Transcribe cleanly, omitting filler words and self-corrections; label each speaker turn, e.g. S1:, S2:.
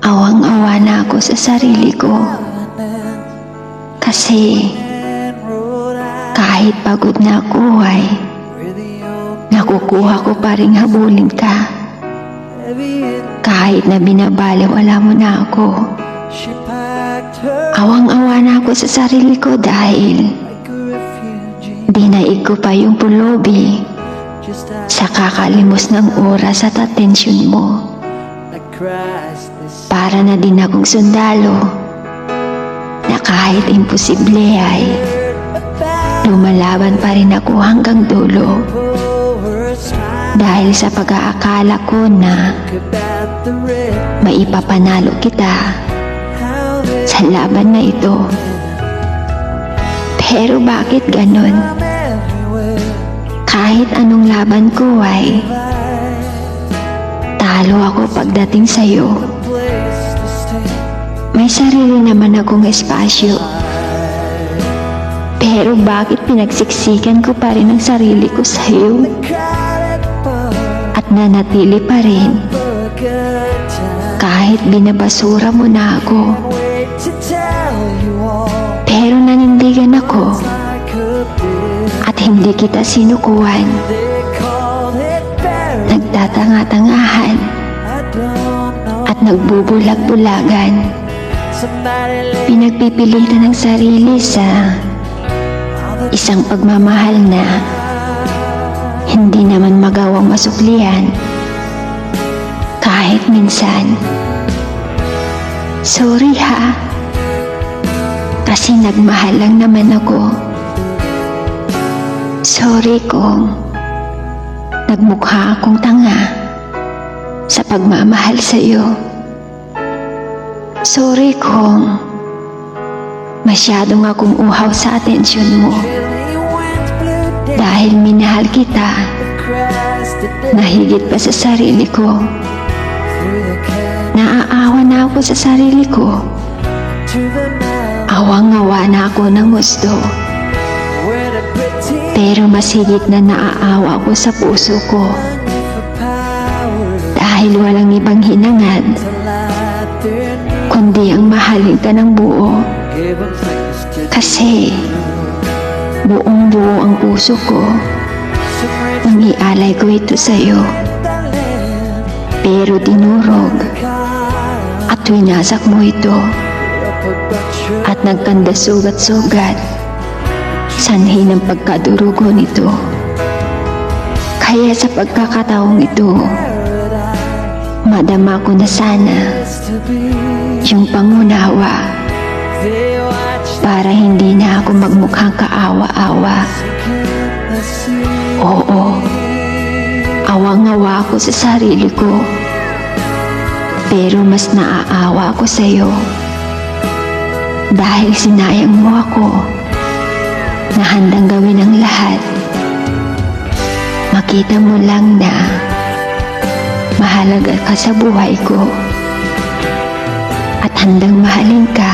S1: Awang-awa na ako sa sarili ko. Kasi kahit pagod na ako ay nakukuha ko pa rin habulin ka. Kahit na binabaliwala mo na ako. Awang-awa na ako sa sarili ko dahil dinaig ko pa yung pulubi sa kakalimos ng oras at atensyon mo. Para na din akong sundalo na kahit imposible ay lumalaban pa rin ako hanggang dulo. Dahil sa pag-aakala ko na maipapanalo kita sa laban na ito. Pero bakit ganon? Kahit anong laban ko ay talo ako pagdating sa'yo. May sarili naman akong espasyo. Pero bakit pinagsiksikan ko pa rin ang sarili ko sa'yo? At nanatili pa rin kahit binabasura mo na ako. Pero nanindigan ako at hindi kita sinukuhan. Nagtatanga-tangahan at nagbubulag-bulagan. Pinagpipilitan ng sarili sa isang pagmamahal na hindi naman magawang masuklian kahit minsan. Sorry ha, kasi nagmahal lang naman ako. Sorry kung nagmukha akong tanga sa pagmamahal sa'yo. Sorry kung masyadong akong uhaw sa atensyon mo. Dahil minahal kita na higit pa sa sarili ko. Naaawa na ako sa sarili ko. Awang-awa na ako ng gusto. Pero mas higit na naaawa ako sa puso ko. Dahil walang ibang hinangad kundi ang mahalin ka ng buo. Kasi buong-buo ang puso ko nang ialay ko ito sa'yo. Pero dinurog at winasak mo ito at nagkanda sugat-sugat sanhi ng pagkadurugo nito. Kaya sa pagkakataong ito, madama ko na sana yung pangunawa para hindi na ako magmukhang kaawa-awa. Oo, awang-awa ako sa sarili ko. Pero mas naaawa ako sa'yo dahil sinayang mo ako na handang gawin ang lahat. Makita mo lang na mahalaga ka sa buhay ko at handang mahalin ka